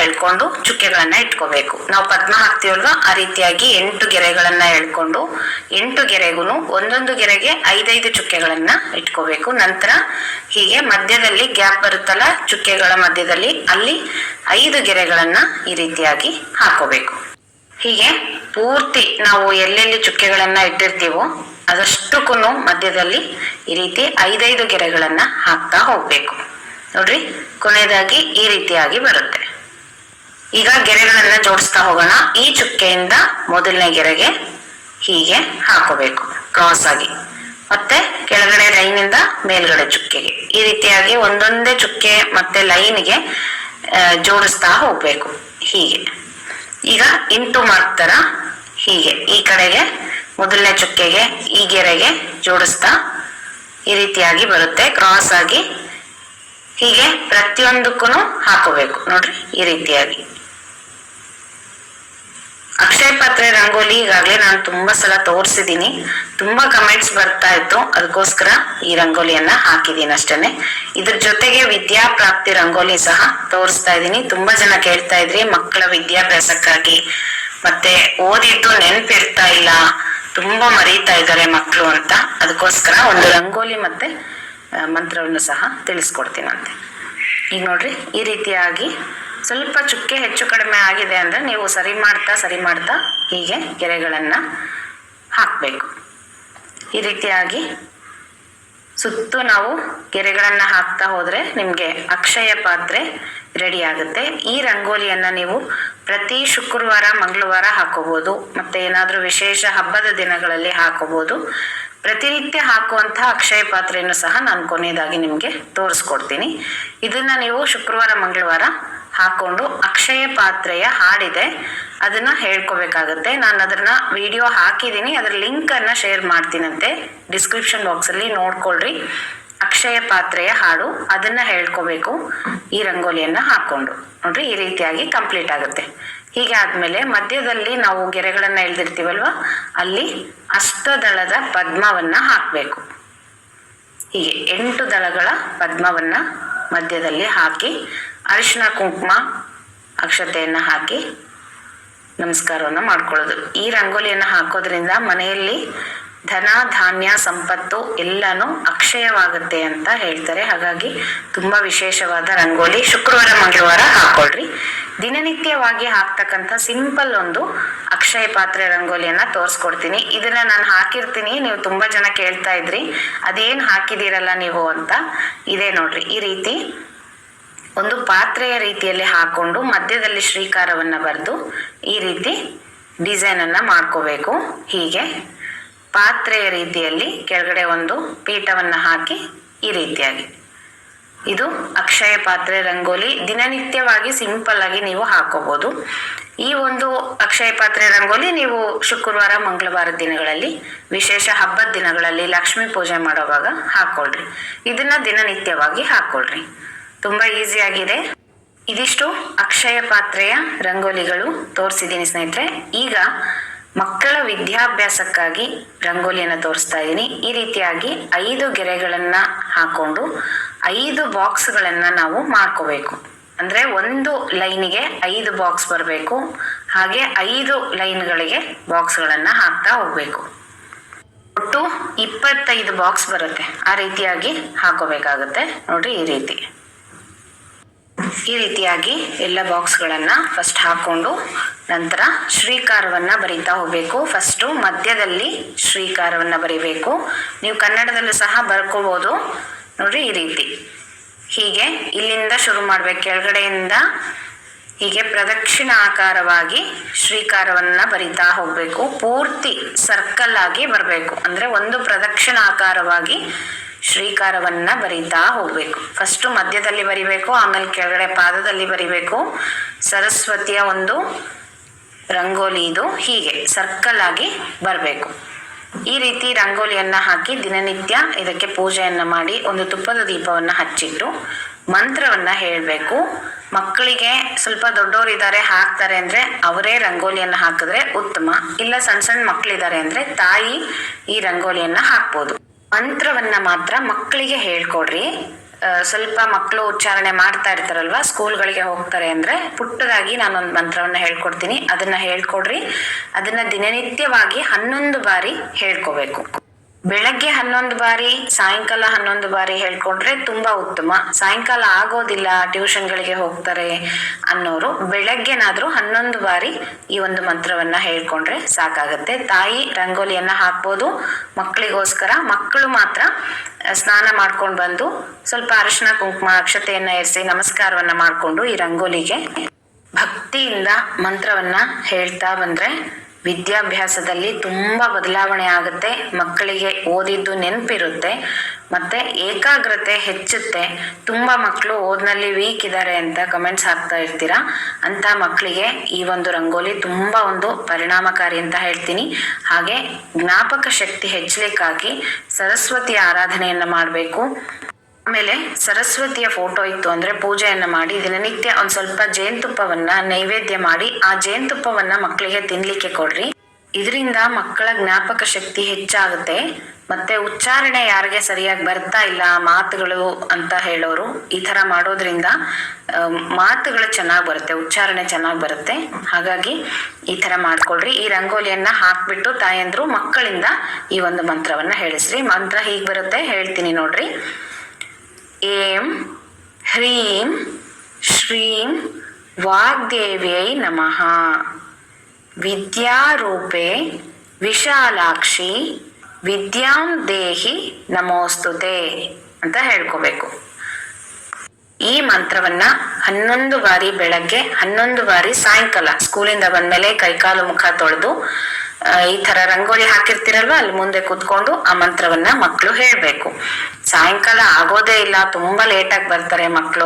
ಎಳ್ಕೊಂಡು ಚುಕ್ಕೆಗಳನ್ನ ಇಟ್ಕೋಬೇಕು. ನಾವು ಪದ್ಮ ಹಾಕ್ತಿವಲ್ವಾ, ಆ ರೀತಿಯಾಗಿ 8 ಗೆರೆಗಳನ್ನ ಎಳ್ಕೊಂಡು 8 ಗೆರೆಗೂ ಒಂದೊಂದು ಗೆರೆಗೆ 5 ಚುಕ್ಕೆಗಳನ್ನ ಇಟ್ಕೋಬೇಕು. ನಂತರ ಹೀಗೆ ಮಧ್ಯದಲ್ಲಿ ಗ್ಯಾಪ್ ಬರುತ್ತಲ್ಲ ಚುಕ್ಕೆಗಳ ಮಧ್ಯದಲ್ಲಿ, ಅಲ್ಲಿ 5 ಗೆರೆಗಳನ್ನ ಈ ರೀತಿಯಾಗಿ ಹಾಕೋಬೇಕು. ಹೀಗೆ ಪೂರ್ತಿ ನಾವು ಎಲ್ಲೆಲ್ಲಿ ಚುಕ್ಕೆಗಳನ್ನ ಇಟ್ಟಿರ್ತೀವೋ ಅದಷ್ಟಕ್ಕೂ ಮಧ್ಯದಲ್ಲಿ ಈ ರೀತಿ 5 ಗೆರೆಗಳನ್ನ ಹಾಕ್ತಾ ಹೋಗ್ಬೇಕು. ನೋಡ್ರಿ, ಕೊನೆಯದಾಗಿ ಈ ರೀತಿಯಾಗಿ ಬರುತ್ತೆ. ಈಗ ಗೆರೆಗಳನ್ನ ಜೋಡಿಸ್ತಾ ಹೋಗೋಣ. ಈ ಚುಕ್ಕೆಯಿಂದ ಮೊದಲನೇ ಗೆರೆಗೆ ಹೀಗೆ ಹಾಕೋಬೇಕು ಕ್ರಾಸ್ ಆಗಿ, ಮತ್ತೆ ಕೆಳಗಡೆ ಲೈನಿಂದ ಮೇಲ್ಗಡೆ ಚುಕ್ಕೆಗೆ, ಈ ರೀತಿಯಾಗಿ ಒಂದೊಂದೇ ಚುಕ್ಕೆ ಮತ್ತೆ ಲೈನ್ಗೆ ಜೋಡಿಸ್ತಾ ಹೋಗ್ಬೇಕು. ಹೀಗೆ ಈಗ ಇಂಟು ಮಾರ್ಕ್ ತರ ಹೀಗೆ ಈ ಕಡೆಗೆ ಮೊದಲನೇ ಚುಕ್ಕೆಗೆ ಈ ಗೆರೆಗೆ ಜೋಡಿಸ್ತಾ ಈ ರೀತಿಯಾಗಿ ಬರುತ್ತೆ ಕ್ರಾಸ್ ಆಗಿ. ಹೀಗೆ ಪ್ರತಿಯೊಂದಕ್ಕೂ ಹಾಕೋಬೇಕು. ನೋಡ್ರಿ, ಈ ರೀತಿಯಾಗಿ. ಅಕ್ಷಯ ಪಾತ್ರೆ ರಂಗೋಲಿ ಈಗಾಗಲೇ ನಾನು ತುಂಬಾ ಸಲ ತೋರಿಸಿದೀನಿ, ತುಂಬಾ ಕಮೆಂಟ್ಸ್ ಬರ್ತಾ ಇತ್ತು, ಅದಕ್ಕೋಸ್ಕರ ಈ ರಂಗೋಲಿಯನ್ನ ಹಾಕಿದೀನಿ ಅಷ್ಟೇನೆ. ಇದ್ರ ಜೊತೆಗೆ ವಿದ್ಯಾ ಪ್ರಾಪ್ತಿ ರಂಗೋಲಿ ಸಹ ತೋರಿಸ್ತಾ ಇದ್ದೀನಿ. ತುಂಬಾ ಜನ ಕೇಳ್ತಾ ಇದ್ರಿ ಮಕ್ಕಳ ವಿದ್ಯಾಭ್ಯಾಸಕ್ಕಾಗಿ, ಮತ್ತೆ ಓದಿದ್ದು ನೆನ್ಪಿರ್ತಾ ಇಲ್ಲ, ತುಂಬಾ ಮರೀತಾ ಇದ್ದಾರೆ ಮಕ್ಕಳು ಅಂತ. ಅದಕ್ಕೋಸ್ಕರ ಒಂದು ರಂಗೋಲಿ ಮತ್ತೆ ಮಂತ್ರವನ್ನು ಸಹ ತಿಳಿಸ್ಕೊಡ್ತೀನಂತೆ. ಈಗ ನೋಡ್ರಿ, ಈ ರೀತಿಯಾಗಿ ಸ್ವಲ್ಪ ಚುಕ್ಕೆ ಹೆಚ್ಚು ಕಡಿಮೆ ಆಗಿದೆ ಅಂದ್ರೆ ನೀವು ಸರಿ ಮಾಡ್ತಾ ಹೀಗೆ ಗೆರೆಗಳನ್ನ ಹಾಕ್ಬೇಕು. ಈ ರೀತಿಯಾಗಿ ಸುತ್ತು ನಾವು ಗೆರೆಗಳನ್ನ ಹಾಕ್ತಾ ಹೋದ್ರೆ ನಿಮ್ಗೆ ಅಕ್ಷಯ ಪಾತ್ರೆ ರೆಡಿ ಆಗುತ್ತೆ. ಈ ರಂಗೋಲಿಯನ್ನ ನೀವು ಪ್ರತಿ ಶುಕ್ರವಾರ ಮಂಗಳವಾರ ಹಾಕೋಬಹುದು, ಮತ್ತೆ ಏನಾದ್ರೂ ವಿಶೇಷ ಹಬ್ಬದ ದಿನಗಳಲ್ಲಿ ಹಾಕೋಬಹುದು. ಪ್ರತಿನಿತ್ಯ ಹಾಕುವಂತಹ ಅಕ್ಷಯ ಪಾತ್ರೆಯನ್ನು ಸಹ ನಾನು ಕೊನೆಯದಾಗಿ ನಿಮ್ಗೆ ತೋರಿಸ್ಕೊಡ್ತೀನಿ. ಇದನ್ನ ನೀವು ಶುಕ್ರವಾರ ಮಂಗಳವಾರ ಹಾಕೊಂಡು ಅಕ್ಷಯ ಪಾತ್ರೆಯ ಹಾಡಿದೆ ಅದನ್ನ ಹೇಳ್ಕೋಬೇಕಾಗತ್ತೆ. ನಾನು ಅದನ್ನ ವಿಡಿಯೋ ಹಾಕಿದ್ದೀನಿ, ಅದರ ಲಿಂಕ್ ಅನ್ನ ಶೇರ್ ಮಾಡ್ತೀನಂತೆ ಡಿಸ್ಕ್ರಿಪ್ಷನ್ ಬಾಕ್ಸ್ ಅಲ್ಲಿ, ನೋಡ್ಕೊಳ್ರಿ. ಅಕ್ಷಯ ಪಾತ್ರೆಯ ಹಾಡು ಅದನ್ನ ಹೇಳ್ಕೋಬೇಕು ಈ ರಂಗೋಲಿಯನ್ನ ಹಾಕೊಂಡು. ನೋಡ್ರಿ, ಈ ರೀತಿಯಾಗಿ ಕಂಪ್ಲೀಟ್ ಆಗುತ್ತೆ. ಹೀಗೆ ಆದ್ಮೇಲೆ ಮಧ್ಯದಲ್ಲಿ ನಾವು ಗೆರೆಗಳನ್ನ ಎಳ್ದಿರ್ತೀವಲ್ವಾ, ಅಲ್ಲಿ ಅಷ್ಟದಳದ ಪದ್ಮವನ್ನ ಹಾಕ್ಬೇಕು. ಹೀಗೆ 8 ದಳಗಳ ಪದ್ಮವನ್ನ ಮಧ್ಯದಲ್ಲಿ ಹಾಕಿ ಅರಿಶಿನ ಕುಂಕುಮ ಅಕ್ಷತೆಯನ್ನ ಹಾಕಿ ನಮಸ್ಕಾರವನ್ನ ಮಾಡ್ಕೊಳ್ಳೋದು. ಈ ರಂಗೋಲಿಯನ್ನ ಹಾಕೋದ್ರಿಂದ ಮನೆಯಲ್ಲಿ ಧನ ಧಾನ್ಯ ಸಂಪತ್ತು ಎಲ್ಲಾನು ಅಕ್ಷಯವಾಗುತ್ತೆ ಅಂತ ಹೇಳ್ತಾರೆ. ಹಾಗಾಗಿ ತುಂಬಾ ವಿಶೇಷವಾದ ರಂಗೋಲಿ. ಶುಕ್ರವಾರ ಮಂಗಳವಾರ ಹಾಕೊಳ್ರಿ. ದಿನನಿತ್ಯವಾಗಿ ಹಾಕ್ತಕ್ಕಂಥ ಸಿಂಪಲ್ ಒಂದು ಅಕ್ಷಯ ಪಾತ್ರೆ ರಂಗೋಲಿಯನ್ನ ತೋರಿಸ್ಕೊಡ್ತೀನಿ. ಇದನ್ನ ನಾನು ಹಾಕಿರ್ತೀನಿ, ನೀವು ತುಂಬಾ ಜನ ಕೇಳ್ತಾ ಇದ್ರಿ ಅದೇನ್ ಹಾಕಿದಿರಲ್ಲ ನೀವು ಅಂತ. ಇದೇ ನೋಡ್ರಿ, ಈ ರೀತಿ ಒಂದು ಪಾತ್ರೆಯ ರೀತಿಯಲ್ಲಿ ಹಾಕೊಂಡು ಮಧ್ಯದಲ್ಲಿ ಶ್ರೀಕಾರವನ್ನ ಬರೆದು ಈ ರೀತಿ ಡಿಸೈನ್ ಅನ್ನ ಮಾಡ್ಕೋಬೇಕು. ಹೀಗೆ ಪಾತ್ರೆಯ ರೀತಿಯಲ್ಲಿ ಕೆಳಗಡೆ ಒಂದು ಪೀಠವನ್ನ ಹಾಕಿ ಈ ರೀತಿಯಾಗಿ. ಇದು ಅಕ್ಷಯ ಪಾತ್ರೆ ರಂಗೋಲಿ. ದಿನನಿತ್ಯವಾಗಿ ಸಿಂಪಲ್ ಆಗಿ ನೀವು ಹಾಕೋಬಹುದು. ಈ ಒಂದು ಅಕ್ಷಯ ಪಾತ್ರೆ ರಂಗೋಲಿ ನೀವು ಶುಕ್ರವಾರ ಮಂಗಳವಾರದ ದಿನಗಳಲ್ಲಿ, ವಿಶೇಷ ಹಬ್ಬದ ದಿನಗಳಲ್ಲಿ, ಲಕ್ಷ್ಮೀ ಪೂಜೆ ಮಾಡೋವಾಗ ಹಾಕೊಳ್ರಿ. ಇದನ್ನ ದಿನನಿತ್ಯವಾಗಿ ಹಾಕೊಳ್ರಿ. ತುಂಬಾ ಈಸಿ ಆಗಿದೆ. ಇದಿಷ್ಟು ಅಕ್ಷಯ ಪಾತ್ರೆಯ ರಂಗೋಲಿಗಳು ತೋರಿಸಿದ್ದೀನಿ ಸ್ನೇಹಿತರೆ. ಈಗ ಮಕ್ಕಳ ವಿದ್ಯಾಭ್ಯಾಸಕ್ಕಾಗಿ ರಂಗೋಲಿಯನ್ನು ತೋರಿಸ್ತಾ ಇದ್ದೀನಿ. ಈ ರೀತಿಯಾಗಿ 5 ಗೆರೆಗಳನ್ನ ಹಾಕೊಂಡು 5 ಬಾಕ್ಸ್ಗಳನ್ನ ನಾವು ಮಾಡ್ಕೋಬೇಕು. ಅಂದ್ರೆ ಒಂದು ಲೈನಿಗೆ 5 ಬಾಕ್ಸ್ ಬರಬೇಕು. ಹಾಗೆ 5 ಲೈನ್ಗಳಿಗೆ ಬಾಕ್ಸ್ಗಳನ್ನ ಹಾಕ್ತಾ ಹೋಗ್ಬೇಕು. ಒಟ್ಟು 25 ಬಾಕ್ಸ್ ಬರುತ್ತೆ. ಆ ರೀತಿಯಾಗಿ ಹಾಕೋಬೇಕಾಗತ್ತೆ. ನೋಡ್ರಿ, ಈ ರೀತಿಯಾಗಿ ಎಲ್ಲ ಬಾಕ್ಸ್ಗಳನ್ನ ಫಸ್ಟ್ ಹಾಕೊಂಡು ನಂತರ ಶ್ರೀಕಾರವನ್ನ ಬರೀತಾ ಹೋಗ್ಬೇಕು. ಫಸ್ಟು ಮಧ್ಯದಲ್ಲಿ ಶ್ರೀಕಾರವನ್ನ ಬರಿಬೇಕು. ನೀವು ಕನ್ನಡದಲ್ಲೂ ಸಹ ಬರ್ಕೋಬಹುದು. ನೋಡ್ರಿ, ಈ ರೀತಿ ಹೀಗೆ ಇಲ್ಲಿಂದ ಶುರು ಮಾಡ್ಬೇಕು. ಕೆಳಗಡೆಯಿಂದ ಹೀಗೆ ಪ್ರದಕ್ಷಿಣಾಕಾರವಾಗಿ ಶ್ರೀಕಾರವನ್ನ ಬರಿತಾ ಹೋಗ್ಬೇಕು. ಪೂರ್ತಿ ಸರ್ಕಲ್ ಆಗಿ ಬರಬೇಕು. ಅಂದ್ರೆ ಒಂದು ಪ್ರದಕ್ಷಿಣಾಕಾರವಾಗಿ ಶ್ರೀಕಾರವನ್ನ ಬರಿತಾ ಹೋಗ್ಬೇಕು. ಫಸ್ಟ್ ಮಧ್ಯದಲ್ಲಿ ಬರಿಬೇಕು, ಆಮೇಲೆ ಕೆಳಗಡೆ ಪಾದದಲ್ಲಿ ಬರಿಬೇಕು. ಸರಸ್ವತಿಯ ಒಂದು ರಂಗೋಲಿ ಇದು. ಹೀಗೆ ಸರ್ಕಲ್ ಆಗಿ ಬರಬೇಕು. ಈ ರೀತಿ ರಂಗೋಲಿಯನ್ನ ಹಾಕಿ ದಿನನಿತ್ಯ ಇದಕ್ಕೆ ಪೂಜೆಯನ್ನ ಮಾಡಿ ಒಂದು ತುಪ್ಪದ ದೀಪವನ್ನ ಹಚ್ಚಿಟ್ಟು ಮಂತ್ರವನ್ನ ಹೇಳಬೇಕು. ಮಕ್ಕಳಿಗೆ ಸ್ವಲ್ಪ ದೊಡ್ಡವರಿದ್ದಾರೆ ಹಾಕ್ತಾರೆ ಅಂದ್ರೆ ಅವರೇ ರಂಗೋಲಿಯನ್ನ ಹಾಕಿದ್ರೆ ಉತ್ತಮ. ಇಲ್ಲ ಸಣ್ಣ ಸಣ್ಣ ಮಕ್ಕಳಿದ್ದಾರೆ ಅಂದ್ರೆ ತಾಯಿ ಈ ರಂಗೋಲಿಯನ್ನ ಹಾಕ್ಬೋದು. ಮಂತ್ರವನ್ನ ಮಾತ್ರ ಮಕ್ಕಳಿಗೆ ಹೇಳ್ಕೊಡ್ರಿ. ಸ್ವಲ್ಪ ಮಕ್ಕಳು ಉಚ್ಚಾರಣೆ ಮಾಡ್ತಾ ಇರ್ತಾರಲ್ವಾ, ಸ್ಕೂಲ್ಗಳಿಗೆ ಹೋಗ್ತಾರೆ ಅಂದ್ರೆ ಪುಟ್ಟದಾಗಿ ನಾನೊಂದು ಮಂತ್ರವನ್ನ ಹೇಳ್ಕೊಡ್ತೀನಿ, ಅದನ್ನ ಹೇಳ್ಕೊಡ್ರಿ. ಅದನ್ನ ದಿನನಿತ್ಯವಾಗಿ 11 ಬಾರಿ ಹೇಳ್ಕೋಬೇಕು. ಬೆಳಗ್ಗೆ 11 ಬಾರಿ, ಸಾಯಂಕಾಲ 11 ಬಾರಿ ಹೇಳ್ಕೊಂಡ್ರೆ ತುಂಬಾ ಉತ್ತಮ. ಸಾಯಂಕಾಲ ಆಗೋದಿಲ್ಲ, ಟ್ಯೂಷನ್ಗಳಿಗೆ ಹೋಗ್ತಾರೆ ಅನ್ನೋರು ಬೆಳಗ್ಗೆನಾದ್ರೂ 11 ಬಾರಿ ಈ ಒಂದು ಮಂತ್ರವನ್ನ ಹೇಳ್ಕೊಂಡ್ರೆ ಸಾಕಾಗತ್ತೆ. ತಾಯಿ ರಂಗೋಲಿಯನ್ನ ಹಾಕ್ಬೋದು ಮಕ್ಕಳಿಗೋಸ್ಕರ. ಮಕ್ಕಳು ಮಾತ್ರ ಸ್ನಾನ ಮಾಡ್ಕೊಂಡು ಬಂದು ಸ್ವಲ್ಪ ಅರಿಶಿನ ಕುಂಕುಮ ಅಕ್ಷತೆಯನ್ನ ಏರಿಸಿ ನಮಸ್ಕಾರವನ್ನ ಮಾಡ್ಕೊಂಡು ಈ ರಂಗೋಲಿಗೆ ಭಕ್ತಿಯಿಂದ ಮಂತ್ರವನ್ನ ಹೇಳ್ತಾ ಬಂದ್ರೆ ವಿದ್ಯಾಭ್ಯಾಸದಲ್ಲಿ ತುಂಬಾ ಬದಲಾವಣೆ ಆಗುತ್ತೆ. ಮಕ್ಕಳಿಗೆ ಓದಿದ್ದು ನೆನಪಿರುತ್ತೆ, ಮತ್ತೆ ಏಕಾಗ್ರತೆ ಹೆಚ್ಚುತ್ತೆ. ತುಂಬಾ ಮಕ್ಕಳು ಓದ್ನಲ್ಲಿ ವೀಕ್ ಇದ್ದಾರೆ ಅಂತ ಕಮೆಂಟ್ಸ್ ಹಾಕ್ತಾ ಇರ್ತೀರಾ. ಅಂತ ಮಕ್ಕಳಿಗೆ ಈ ಒಂದು ರಂಗೋಲಿ ತುಂಬಾ ಒಂದು ಪರಿಣಾಮಕಾರಿ ಅಂತ ಹೇಳ್ತೀನಿ. ಹಾಗೆ ಜ್ಞಾಪಕ ಶಕ್ತಿ ಹೆಚ್ಚಲಿಕ್ಕಾಗಿ ಸರಸ್ವತಿಯ ಆರಾಧನೆಯನ್ನ ಮಾಡಬೇಕು. ಆಮೇಲೆ ಸರಸ್ವತಿಯ ಫೋಟೋ ಇತ್ತು ಅಂದ್ರೆ ಪೂಜೆಯನ್ನ ಮಾಡಿ ದಿನನಿತ್ಯ ಒಂದ್ ಸ್ವಲ್ಪ ಜೇನುತುಪ್ಪವನ್ನ ನೈವೇದ್ಯ ಮಾಡಿ ಆ ಜೇನುತುಪ್ಪವನ್ನ ಮಕ್ಕಳಿಗೆ ತಿನ್ಲಿಕ್ಕೆ ಕೊಡ್ರಿ. ಇದರಿಂದ ಮಕ್ಕಳ ಜ್ಞಾಪಕ ಶಕ್ತಿ ಹೆಚ್ಚಾಗುತ್ತೆ. ಮತ್ತೆ ಉಚ್ಚಾರಣೆ ಯಾರಿಗೆ ಸರಿಯಾಗಿ ಬರ್ತಾ ಇಲ್ಲ ಮಾತುಗಳು ಅಂತ ಹೇಳೋರು ಈ ತರ ಮಾಡೋದ್ರಿಂದ ಮಾತುಗಳು ಚೆನ್ನಾಗಿ ಬರುತ್ತೆ, ಉಚ್ಚಾರಣೆ ಚೆನ್ನಾಗಿ ಬರುತ್ತೆ. ಹಾಗಾಗಿ ಈ ತರ ಮಾಡ್ಕೊಳ್ರಿ. ಈ ರಂಗೋಲಿಯನ್ನ ಹಾಕ್ಬಿಟ್ಟು ತಾಯಂದ್ರು ಮಕ್ಕಳಿಂದ ಈ ಒಂದು ಮಂತ್ರವನ್ನ ಹೇಳಿಸ್ರಿ. ಮಂತ್ರ ಹೀಗ್ ಬರುತ್ತೆ, ಹೇಳ್ತೀನಿ ನೋಡ್ರಿ. ಏಂ ಹ್ರೀಂ ಶ್ರೀಂ ವಾಗ್ದೇವ್ಯೈ ನಮಃ ವಿದ್ಯಾರೂಪೇ ವಿಶಾಲಾಕ್ಷಿ ವಿದ್ಯಾಂ ದೇಹಿ ನಮೋಸ್ತುತೆ ಅಂತ ಹೇಳ್ಕೋಬೇಕು. ಈ ಮಂತ್ರವನ್ನ 11 ಬಾರಿ ಬೆಳಗ್ಗೆ, 11 ಬಾರಿ ಸಾಯಂಕಾಲ ಸ್ಕೂಲಿಂದ ಬಂದ್ಮೇಲೆ ಕೈಕಾಲು ಮುಖ ತೊಳೆದು ಈ ತರ ರಂಗೋಲಿ ಹಾಕಿರ್ತೀರಲ್ವಾ ಅಲ್ಲಿ ಮುಂದೆ ಕೂತ್ಕೊಂಡು ಆ ಮಂತ್ರವನ್ನ ಮಕ್ಕಳು ಹೇಳ್ಬೇಕು. ಸಾಯಂಕಾಲ ಆಗೋದೇ ಇಲ್ಲ, ತುಂಬಾ ಲೇಟಾಗಿ ಬರ್ತಾರೆ ಮಕ್ಕಳು.